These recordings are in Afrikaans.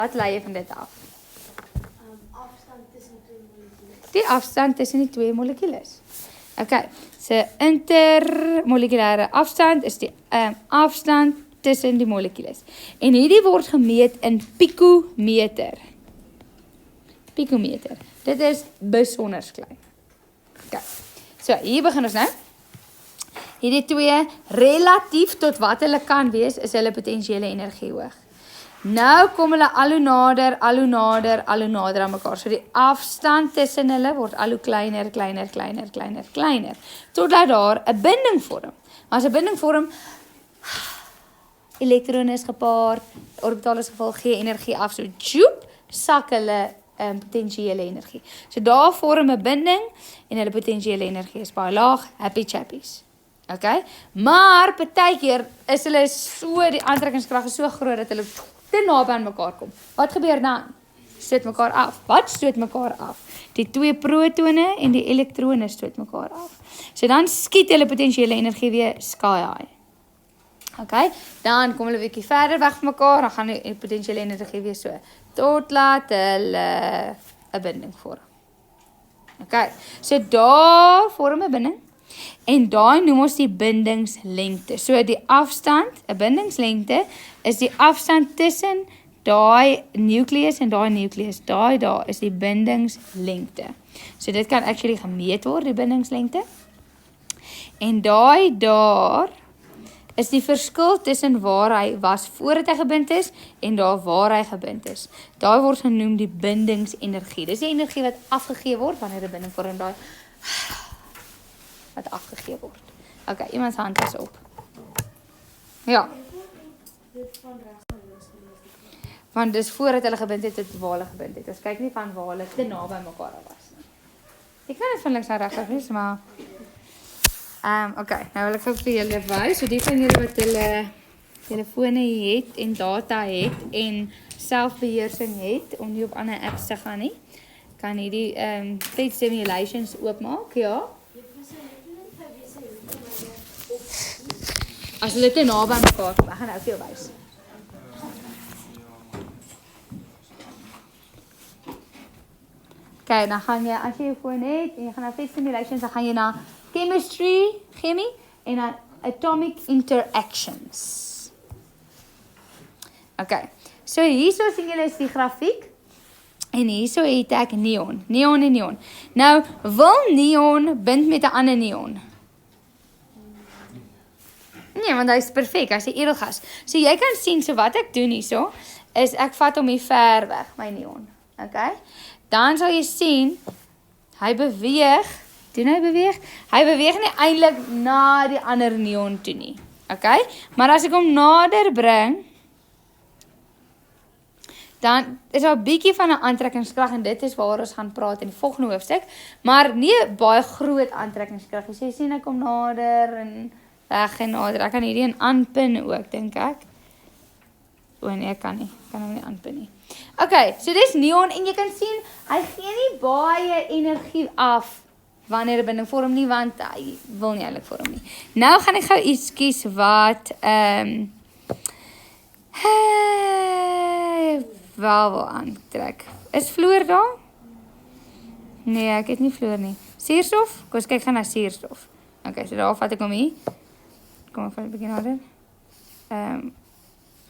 Wat lei jy van dit af? Afstand tussen twee molekules. Die afstand tussen die twee molekules. Okay, so intermolekulêre afstand is die afstand tussen die molekules. En hierdie word gemeet in pikometer. Pikometer. Dit is besonder klein. Okay. So, hier begin ons nou. Hierdie twee relatief tot wat hulle kan wees, is hulle potensiële energie hoog. Nou kom hulle al hoe nader aan mekaar. So die afstand tussen hulle word al hoe kleiner, totdat daar 'n binding vorm. Maar as 'n binding vorm, elektrone is gepaard, orbitaal is geval, gee energie af, so joep, sak hulle potensiële energie. So daar vorm 'n binding en hulle potensiële energie is baie laag, happy chappies. Okay? Maar partykeer is hulle so, die aantrekkingskrag is so groot dat hulle te naby aan mekaar kom. Wat gebeur dan? Stoot mekaar af. Wat stoot mekaar af? Die twee protone en die elektrone stoot mekaar af. So dan skiet hulle potensiële energie weer sky high. Okay? Dan kom hulle 'n bietjie verder weg van mekaar, dan gaan die potensiële energie weer so tot laat hulle 'n binding vorm. Okay? So daar vorm 'n binding. En daai noem ons die bindingslengte. So die afstand, 'n bindingslengte, is die afstand tussen daai nucleus en daai nucleus. Daai daar is die bindingslengte. So dit kan actually gemeet word, die bindingslengte. En daai daar is die verskil tussen waar hy was voordat hy gebind is en daar waar hy gebind is. Daai word genoem die bindingsenergie. Dis die energie wat afgegee word wanneer 'n binding vorm, daai wat afgegee word. Okay, iemand se hand is op. Ja. Want dis voordat hulle gebind het tot waar hulle gebind het. Ons kyk nie van waar hulle te naby mekaar was nie. Ek kan dit van links na regs wees, maar okay, nou wil ek vir julle wys, so die van julle wat hulle telefone het en data het en selfbeheersing het om nie op ander apps te gaan nie, kan hierdie Fate Simulations oopmaak, ja. As hulle te naby aan mekaar kom, ek gaan nou vir jou wys. Okay, dan gaan jy, as jy jou foon het, en jy gaan na Fate Simulations, dan gaan jy na Chemistry, Chemie, en dan Atomic Interactions. Okay, so hierso sien julle is die grafiek, en hierso het ek neon, neon en neon. Nou, wil neon bind met 'n ander neon? Nee, want hy is perfek, hy is 'n edelgas. So jy kan sien, so wat ek doen hierso, is ek vat hom hier ver weg, my neon. Okay? Dan sal jy sien, hy beweeg, doen hy beweeg? Hy beweeg nie eintlik na die ander neon toe nie. Okay? Maar as ek hom nader bring, dan is daar 'n bietjie van 'n aantrekkingskrag en dit is waar ons gaan praat in die volgende hoofstuk, maar nie 'n baie groot aantrekkingskrag. Jy sien ek kom nader en weg en nader. Ek kan hierdie in aanpin ook, dink ek. O nee, ek kan nie. Ek kan hom nie aanpin nie. Okay, so dis neon en jy kan sien, hy gee nie baie energie af wanneer 'n binding vorm nie, want hy wil nie eintlik vorm nie. Nou gaan ek gou iets kies wat wel wil aantrek. Is vloer daar? Nee, ek het nie vloer nie. Suurstof? Kom ons kyk gaan na suurstof. Okay, so daar vat ek hom hier. Kom ek van die begin nader.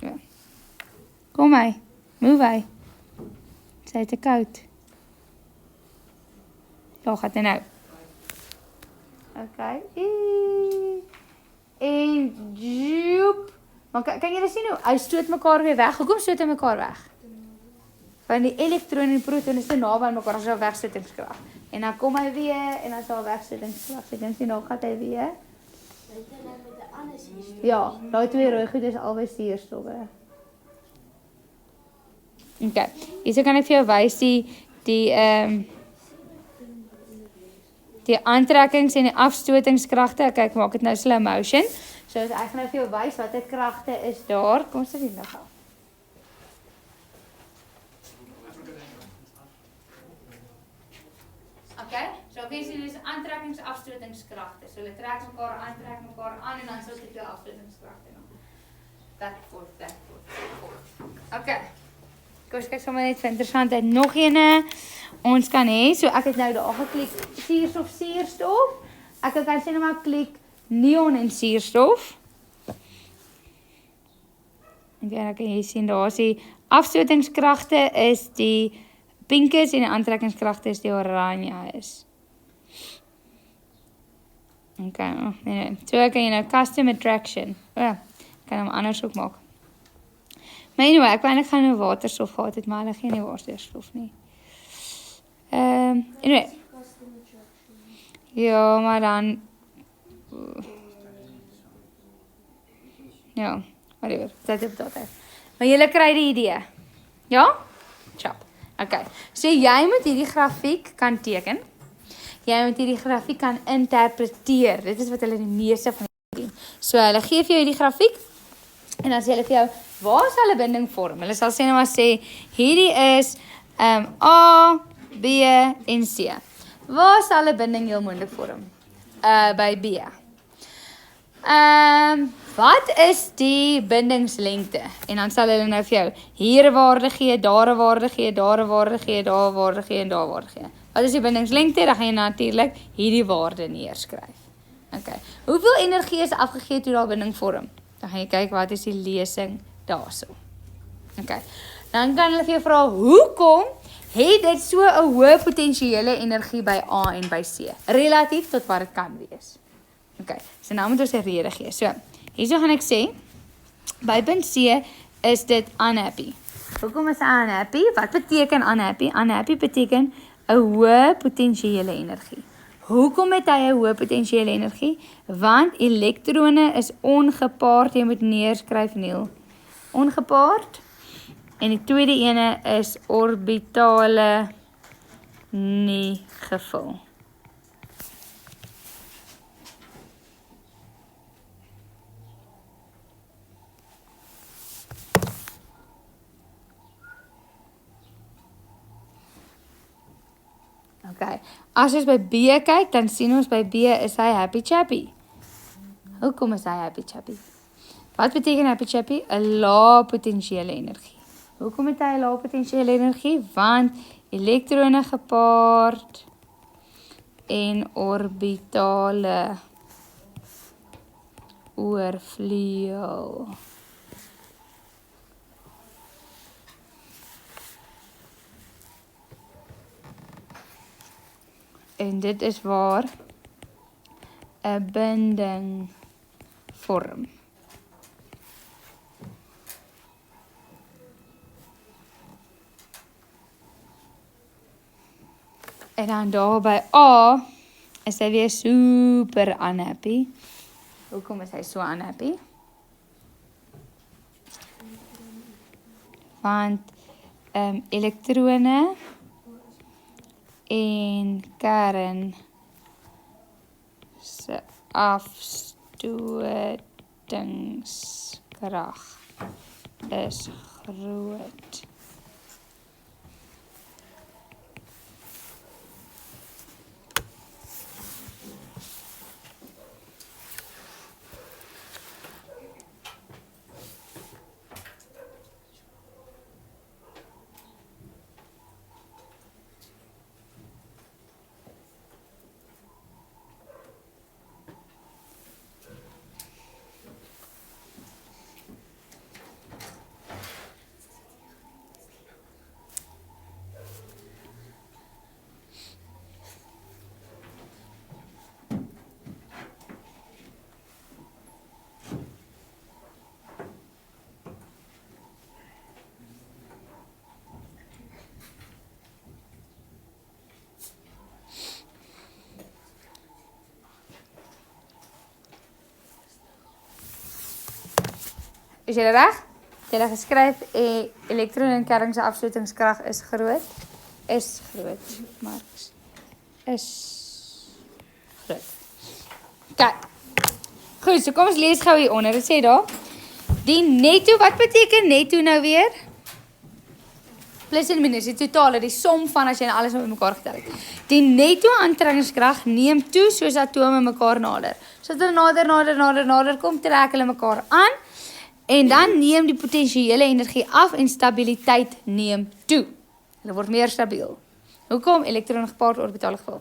Ja. Kom hy. Move hy. Sy te koud. Daar gaat hy nou. Okay. En joep. Maar kan jy dit sien hoe? Hy stoot mekaar weer weg. Hoekom stoot hy mekaar weg? Want die elektrone en proton is te naby aan mekaar, as daar wegstotingskrag. En dan kom hy weer en dan is daar wegstotingskrag. So dan sien nou gaat hy weer. Ja, daai twee rooi goed is albei suurstowwe. Okay. Hierso kan ek vir jou wys die aantrekkings en die afstotingskragte. Kyk, ek maak dit nou slow motion. So ek gaan nou vir jou wys watter kragte is daar. Kom sit hier nou gou. Okay, so ek sien dis aantrekkingsafstotingskragte. So hulle trek mekaar aan en dan sal dit twee afstotingskragte nou. Back forth. Okay. Kom ons kyk sommer net vir interessantheid. Nog ene ons kan hê, so ek het nou daar geklik suurstof. Ek kan sê net maar klik neon en suurstof. En dan kan jy sien daar is die afstotingskragte is die pinkes en die aantrekkingskragte is die oranje is. Okay, nee. So kan jy nou custom attraction. Kan hom anders ook maak. Maar anyway, ek wou eintlik gaan 'n waterstof gehad het, maar hulle gee nie waterstof nie. Anyway. Ja, maar dan ja, whatever. Dit is dit. Maar julle kry die idee. Ja? Chop. Okay. So jy moet hierdie grafiek kan teken. Jy moet hierdie grafiek kan interpreteer. Dit is wat hulle die meeste van doen. So hulle gee vir jou hierdie grafiek en dan sê hulle vir jou, waar sal 'n binding vorm? Hulle sal sê nou maar sê, hierdie is A, B en C. Waar sal 'n binding heel moontlik vorm? By B. Wat is die bindingslengte? En dan sal hulle nou vir jou hier 'n waarde gee, daar 'n waarde gee, daar 'n waarde gee, daar 'n waarde gee en daar 'n waarde gee. Wat is die bindingslengte? Dan gaan jy natuurlik hierdie waarde neerskryf. Okay. Hoeveel energie is afgegee toe daar binding vorm? Dan gaan jy kyk wat is die lesing daarso. Okay. Dan kan hulle vir jou vra, hoekom het dit so 'n hoë potensiële energie by A en by C, relatief tot wat dit kan wees. Okay, so nou moet ons 'n rede gee. So, hierso gaan ek sê, by punt C is dit unhappy. Hoekom is hy unhappy? Wat beteken unhappy? Unhappy beteken 'n hoë potensiële energie. Hoekom het hy 'n hoë potensiële energie? Want elektrone is ongepaard, jy moet neerskryf Neil. Ongepaard. En die tweede ene is orbitale nie gevul. Okay. As ons by B kyk, dan sien ons by B is hy happy chappy. Hoekom is hy happy chappy? Wat beteken happy chappy? 'n Lae potensiële energie. Hoekom het hy 'n lae potensiële energie? Want elektrone gepaard en orbitale oorvleuel. En dit is waar 'n binding vorm. En dan daar by A is hy weer super unhappy. Hoekom is hy so unhappy? Want elektrone en kern se afstotingskrag is groot. Is julle reg? Julle geskryf elektron en kern se afstotingskrag is groot. Is groot, Marx. Is groot. Kyk. Goed, so kom ons lees gou hier onder. Dit sê daar, die netto, wat beteken netto nou weer? Plus en minus, die totale, die som van as jy alles met mekaar getel het. Die netto aantrekkingskrag neem toe soos atome mekaar nader. So as hulle nader kom, trek hulle mekaar aan. En dan neem die potensiële energie af en stabiliteit neem toe. Hulle word meer stabiel. Hoekom? Elektron gepaard orbitale gevolg.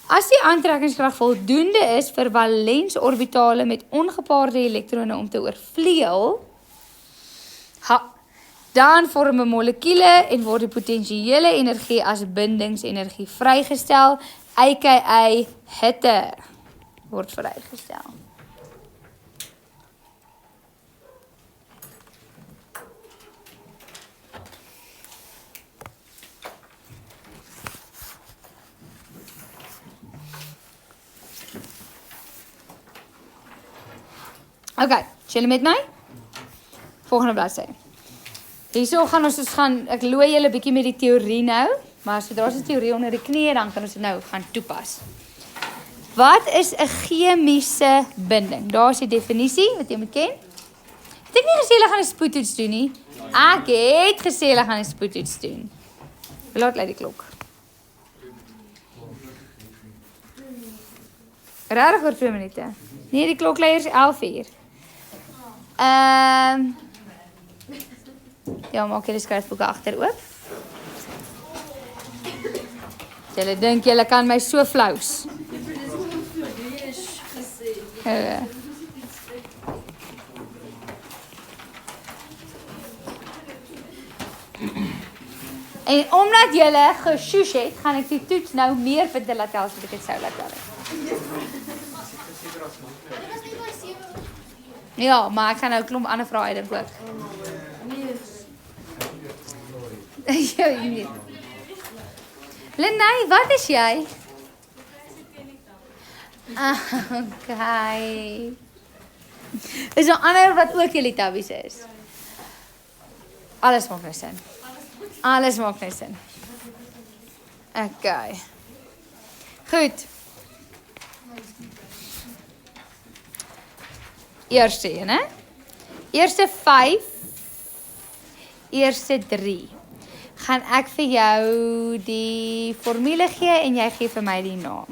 As die aantrekkingskrag voldoende is vir valensorbitale met ongepaarde elektrone om te oorvleuel, dan vorm molekuule en word die potensiële energie as bindingsenergie vrygestel, aka hitte word vrygestel. Okay, julle met my? Volgende bladsy. Hierso gaan ons ek looi julle bietjie met die teorie nou, maar sodra ons die teorie onder die knie, dan kan ons dit nou gaan toepas. Wat is 'n chemiese binding? Daar is die definisie wat jy moet ken. Het ek nie gesê hulle gaan 'n spoedtoets doen nie? Ek het gesê hulle gaan 'n spoedtoets doen. Laat lei die klok. Rarig oor 2 minute. Nee, die klok lei eers 11:00. Ja, maak julle skryfboeke agter oop. Julle dink julle kan my so flous. En omdat julle gesjoes het, gaan ek die toets nou meer vir laat tel as wat ek dit sou laat tel. Ja, maar ek gaan nou 'n klomp ander vrae dink ook. Ja, nee. Lenay, wat is jy? Okay. Is daar ander wat ook Teletubbies is? Alles maak nou sin. Alles maak nou sin. Okay. Goed. Eerste een, hè? Eerste 5, eerste 3. Gaan ek vir jou die formule gee en jy gee vir my die naam.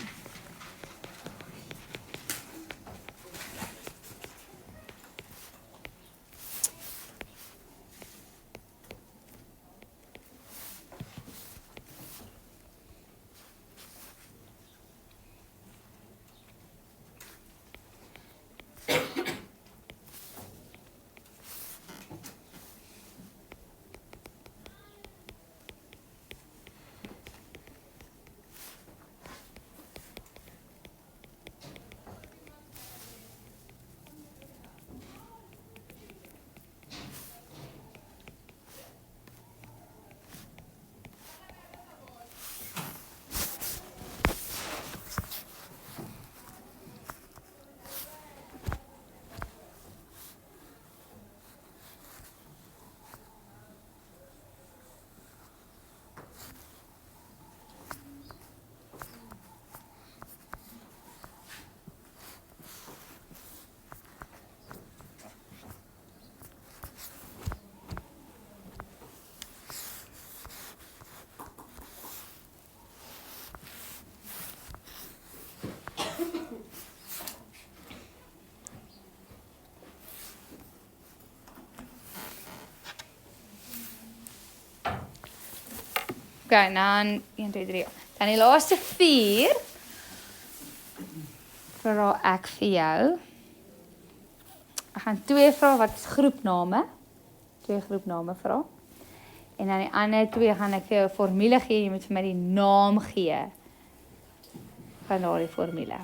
Okay, dan 1, 2, 3. Dan die laaste 4. Vra ek vir jou. Ek gaan 2 vra wat is groepname. 2 groepname vra. En dan die ander 2 gaan ek vir jou 'n formule gee. Jy moet vir my die naam gee van daardie formule.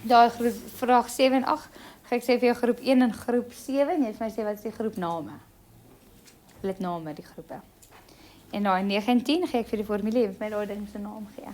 Daai groep vraag 7 en 8, gaan ek sê vir jou groep 1 en groep 7 en jy vir my sê wat is die groepname? Hulle het name die groepe. En daai 9 en 10 gee ek vir die formulier en vir my daai ding se naam gee.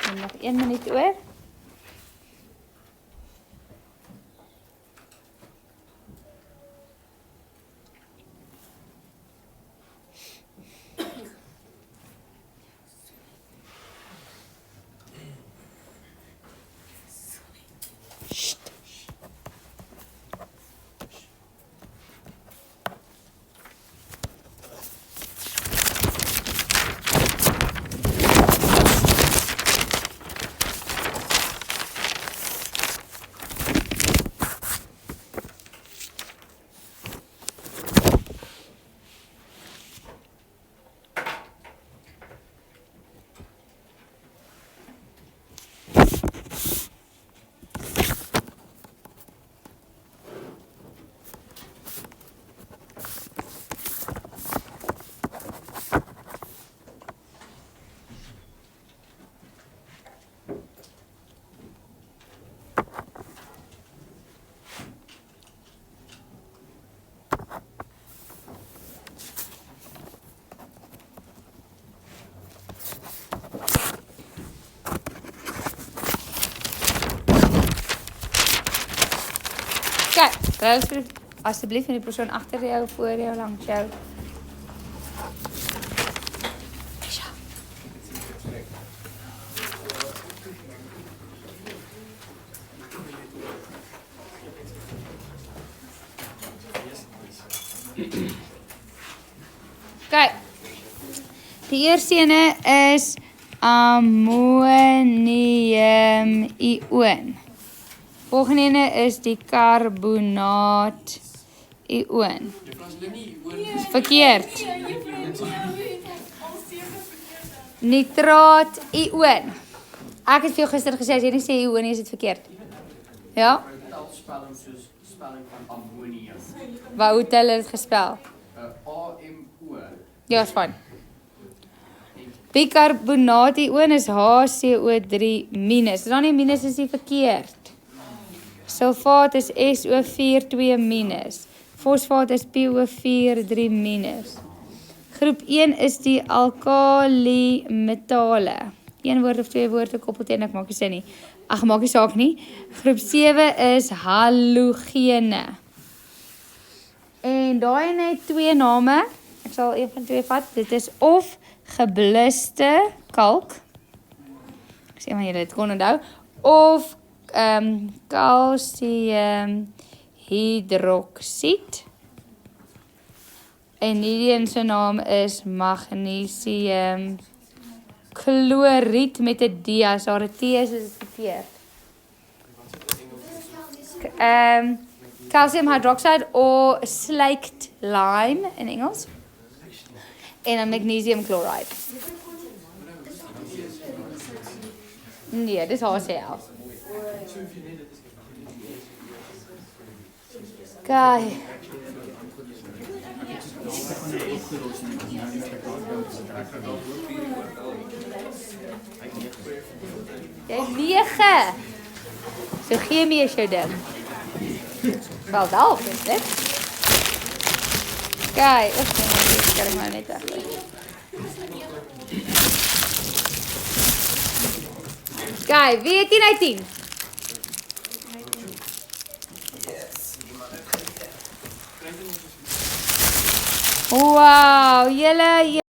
En nog 1 minuut oor. Kijk, luister alsjeblieft naar die persoon achter jou, voor jou, langs jou. Kijk, die eerste ene is ammonium-ioon. Volgende ene is die carbonaat-ioon. Verkeerd. Nitraat-ioon. Ek het vir jou gister gesê, as jy nie sê ioon nie, is dit verkeerd. Ja? Spelling soos spelling van ammonium. Hoe het hulle dit gespel? A-M-O. Ja, is fijn. Bicarbonaat-ioon is HCO3-. As dan nie minus is die verkeerd. Sulfaat is SO4-2-. Fosfaat is PO4-3-. Groep 1 is die alkali-metale. 1 woord of 2 woorde koppelteen, ek maak nie sin nie. Ag, maak nie saak nie. Groep 7 is halogene. En daai net 2 name. Ek sal een van 2 vat. Dit is of gebluste kalk. Ek sê maar julle dit kon onthou. Of calciumhydroksied. En hierdie een se naam is magnesium kloried met 'n D. As daar 'n T is dit verkeerd. Calcium hydroxide of slaked lime in Engels. En dan magnesium chloride. Nee, dis HCl. Kyk. Jy het 9. So chemie is jou ding. Wel wel, is dit? Kijk, dit kan ik maar net weg. Kijk, wie het 10 uit 10? Wauw, jullie.